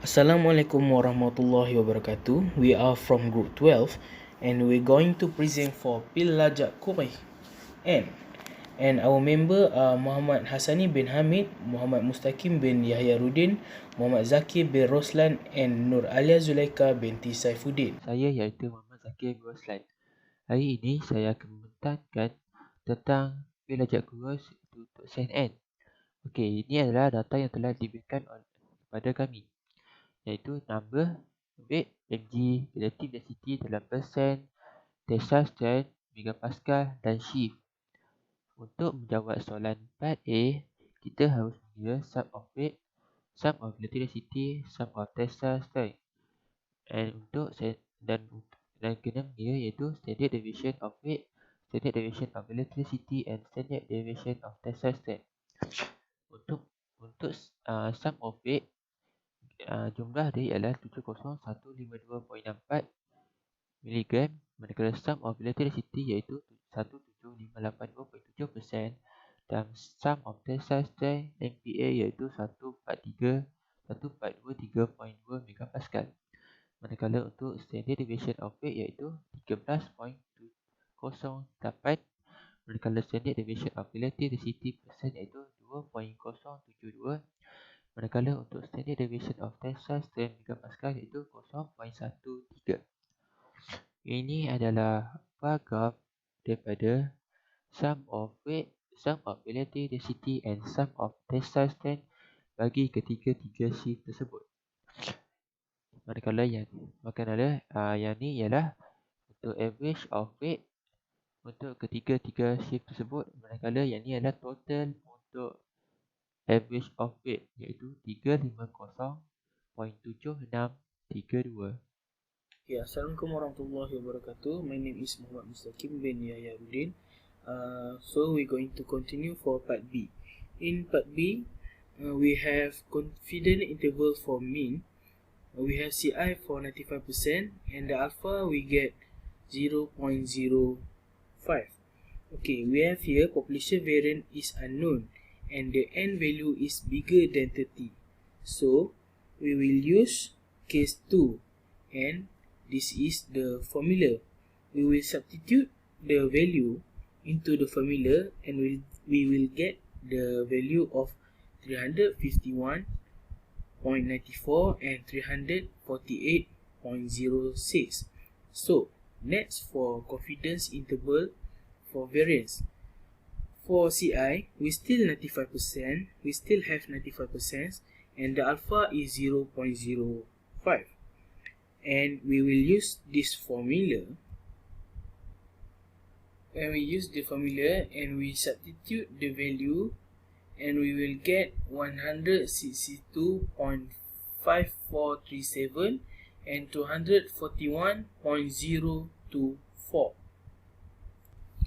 Assalamualaikum warahmatullahi wabarakatuh. We are from group 12 and we're going to present for Lajak Kuruih-N. And our member are Muhammad Hasani bin Hamid, Muhammad Mustaqim bin Yahaya Ruddin, Muhammad Zakir bin Roslan and Nur Alya Zulaikha binti Saifuddin. Saya iaitu Muhammad Zakir bin Roslan. Hari ini saya akan membentangkan tentang Lajak Kuruih-N untuk CNN. Okey, ini adalah data yang telah diberikan kepada kami, iaitu number, weight, mg, relative density dalam persen, tensile strength, megapascal dan shift. Untuk menjawab soalan part A, kita harus mengira sum of weight, sum of relative density, sum of tensile strength. Dan kena mengira iaitu standard deviation of weight, standard deviation of electricity and standard deviation of tensile strength. Untuk sum of weight, jumlah dia ialah 70152.64 mg, manakala sum of electricity iaitu 17582.7% dan sum of tensile strength MPa iaitu 143.2 megapascal. Manakala untuk standard deviation of weight iaitu 13.08, manakala standard deviation of relative density percent iaitu 2.072, manakala untuk standard deviation of tensile strength megapascal iaitu 0.13. Ini adalah paragraf daripada sum of weight, sum of relative density and sum of tensile strength bagi ketiga-tiga shift tersebut. Manakala yang ni ialah untuk average of weight untuk ketiga-tiga shift tersebut, manakala yang ni adalah total untuk average of weight iaitu 350.7632. Ya, Assalamualaikum warahmatullahi wabarakatuh. My name is Muhammad Mustaqim bin Yahaya Ruddin. So we're going to continue for part B. In part B, we have confidence interval for mean. We have CI for 95% and the alpha we get 0.05. Okay, we have here population variance is unknown and the n value is bigger than 30. So we will use case 2 and this is the formula. We will substitute the value into the formula and we will get the value of 351.94 and 348.06. So next, for confidence interval for variance. For CI, we still 95%, we still have 95% and the alpha is 0.05. And we will use this formula. When we use the formula and we substitute the value, and we will get 162.5437 and 241.024.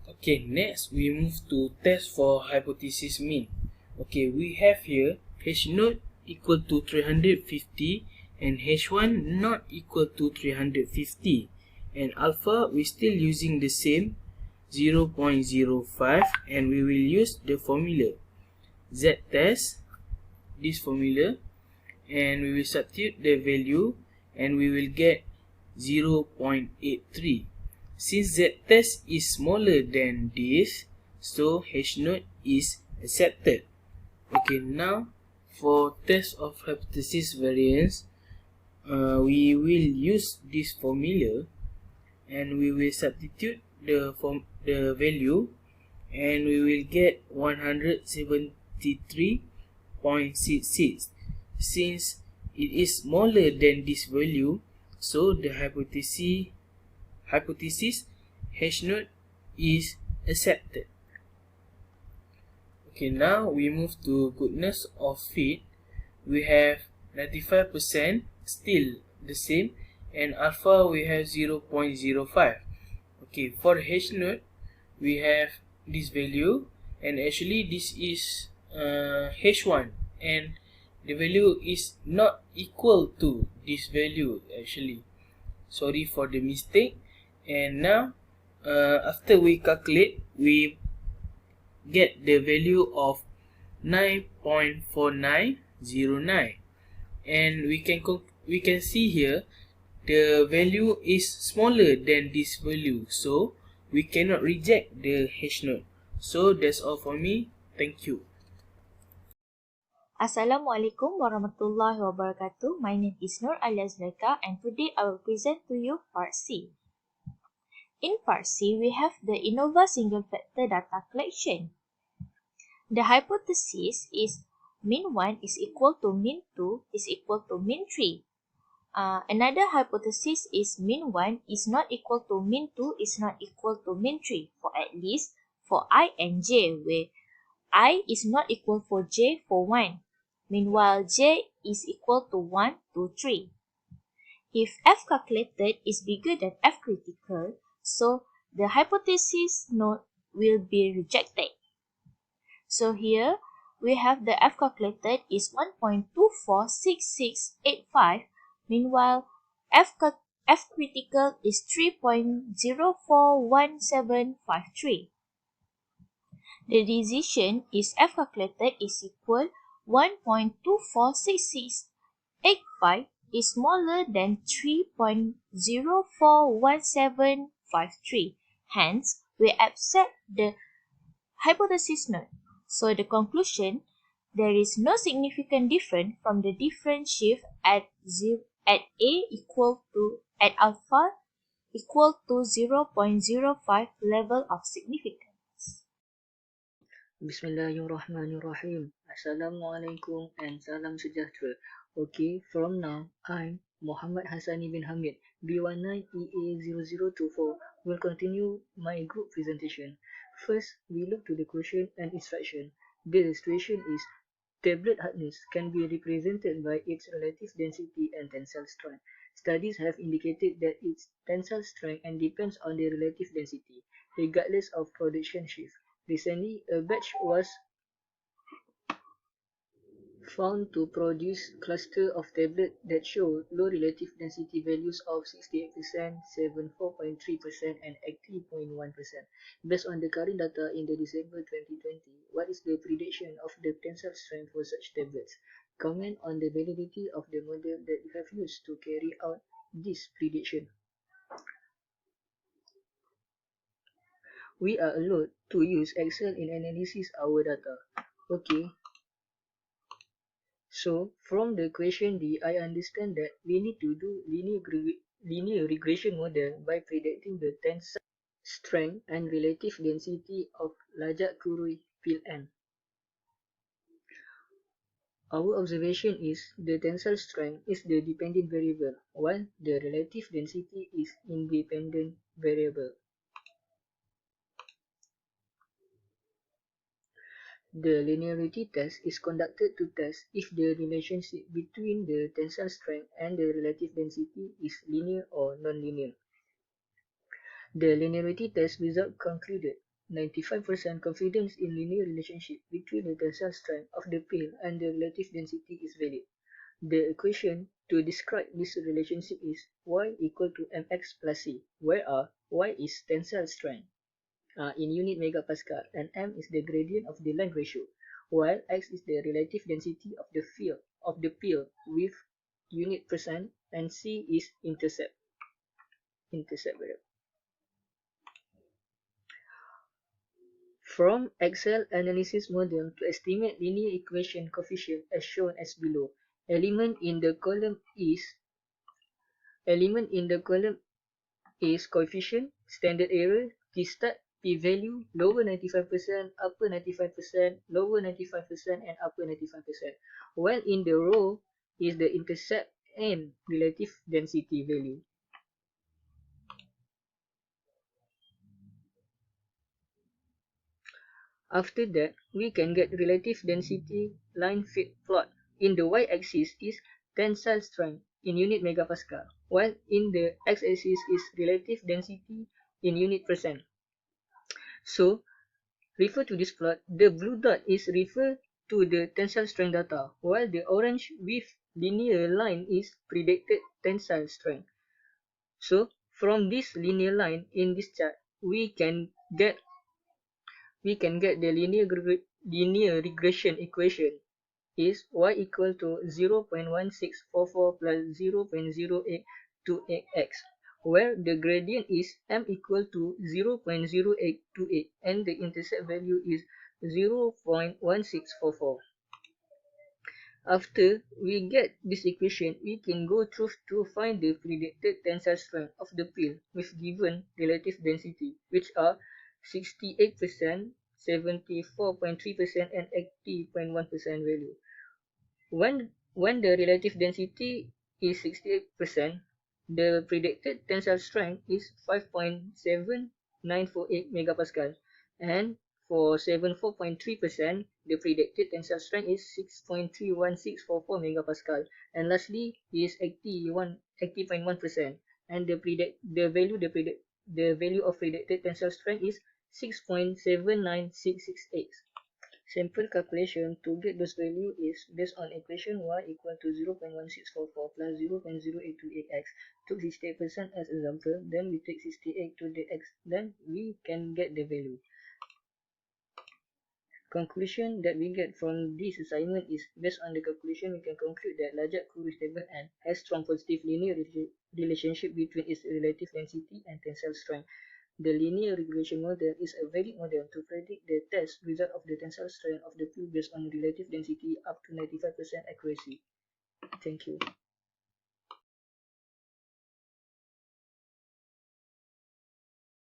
Okay, next we move to test for hypothesis mean. Okay, we have here H0 equal to 350 and H1 not equal to 350, and alpha we still using the same 0.05, and we will use the formula Z test, this formula, and we will substitute the value and we will get 0.83. Since Z test is smaller than this, so H0 is accepted. Okay, now for test of hypothesis variance, we will use this formula and we will substitute the value and we will get 173.66. Since it is smaller than this value, so the hypothesis H0 is accepted. Okay, now we move to goodness of fit. We have 95% still the same and alpha we have 0.05. Okay, for H0 we have this value and actually this is H1 and the value is not equal to this value actually. Sorry for the mistake. And now after we calculate, we get the value of 9.4909 and we can see here the value is smaller than this value, so we cannot reject the H node. So that's all for me. Thank you. Assalamualaikum warahmatullahi wabarakatuh. My name is Alya and today I will present to you part C. In part C, we have the ANOVA single factor data collection. The hypothesis is mean 1 is equal to mean 2 is equal to mean 3. Another hypothesis is mean 1 is not equal to mean 2 is not equal to mean 3 for at least for I and j, where I is not equal for j for 1. Meanwhile, j is equal to 1 to 3. If f calculated is bigger than f critical, so the hypothesis node will be rejected. So here we have the f calculated is 1.246685. Meanwhile, f critical is 3.041753. The decision is f calculated is equal 1.246685 is smaller than 3.041753. Hence, we accept the hypothesis node. So the conclusion, there is no significant difference from the difference shift at alpha equal to 0.05 level of significance. Bismillahirrahmanirrahim. Assalamualaikum and salam sejahtera. Okay, from now, I'm Muhammad Hasani bin Hamid, B19EA0024, will continue my group presentation. First, we look to the question and instruction. The situation is tablet hardness can be represented by its relative density and tensile strength. Studies have indicated that its tensile strength and depends on the relative density, regardless of production shift. Recently, a batch was found to produce cluster of tablets that show low relative density values of 68%, 74.3% and 80.1%. Based on the current data in the December 2020, what is the prediction of the tensile strength for such tablets? Comment on the validity of the model that you have used to carry out this prediction. We are allowed to use Excel in analysis our data. Okay. So from the question D, I understand that we need to do linear regression model by predicting the tensile strength and relative density of Lajak Kuruih-N. Our observation is the tensile strength is the dependent variable, while the relative density is independent variable. The linearity test is conducted to test if the relationship between the tensile strength and the relative density is linear or nonlinear. The linearity test result concluded 95% confidence in linear relationship between the tensile strength of the pill and the relative density is valid. The equation to describe this relationship is y equal to mx plus c, where y is tensile strength in unit megapascal and m is the gradient of the length ratio, while x is the relative density of the pill with unit percent and c is intercept variable. From Excel analysis model to estimate linear equation coefficient as shown as below. Element in the column is coefficient, standard error, t-stat, p-value, lower 95%, upper 95%, lower 95% and upper 95%. While in the row is the intercept and relative density value. After that, we can get relative density line fit plot. In the y-axis is tensile strength in unit megapascal, while in the x-axis is relative density in unit percent. So, refer to this plot. The blue dot is refer to the tensile strength data, while the orange with linear line is predicted tensile strength. So, from this linear line in this chart, we can get the linear regression equation is y equal to 0.1644 plus 0.0828x, where the gradient is m equal to 0.0828 and the intercept value is 0.1644. After we get this equation, we can go through to find the predicted tensile strength of the pill with given relative density, which are 68%, 74.3% and 80.1% value. When the relative density is 68%, the predicted tensile strength is 5.7948 megapascal, and for 74.3%, the predicted tensile strength is 6.31644 megapascal, and lastly is 80.1%, and the value of predicted tensile strength is 6.79668. Simple calculation to get this value is based on equation y equal to 0.1644 plus 0.0828x. Took 68% as example, then we take 68 to the x, then we can get the value. Conclusion that we get from this assignment is, based on the calculation, we can conclude that Lajak Kuruih-N has strong positive linear relationship between its relative density and tensile strength. The linear regression model is a valid model to predict the test result of the tensile strength of the fluid based on relative density up to 95% accuracy. Thank you.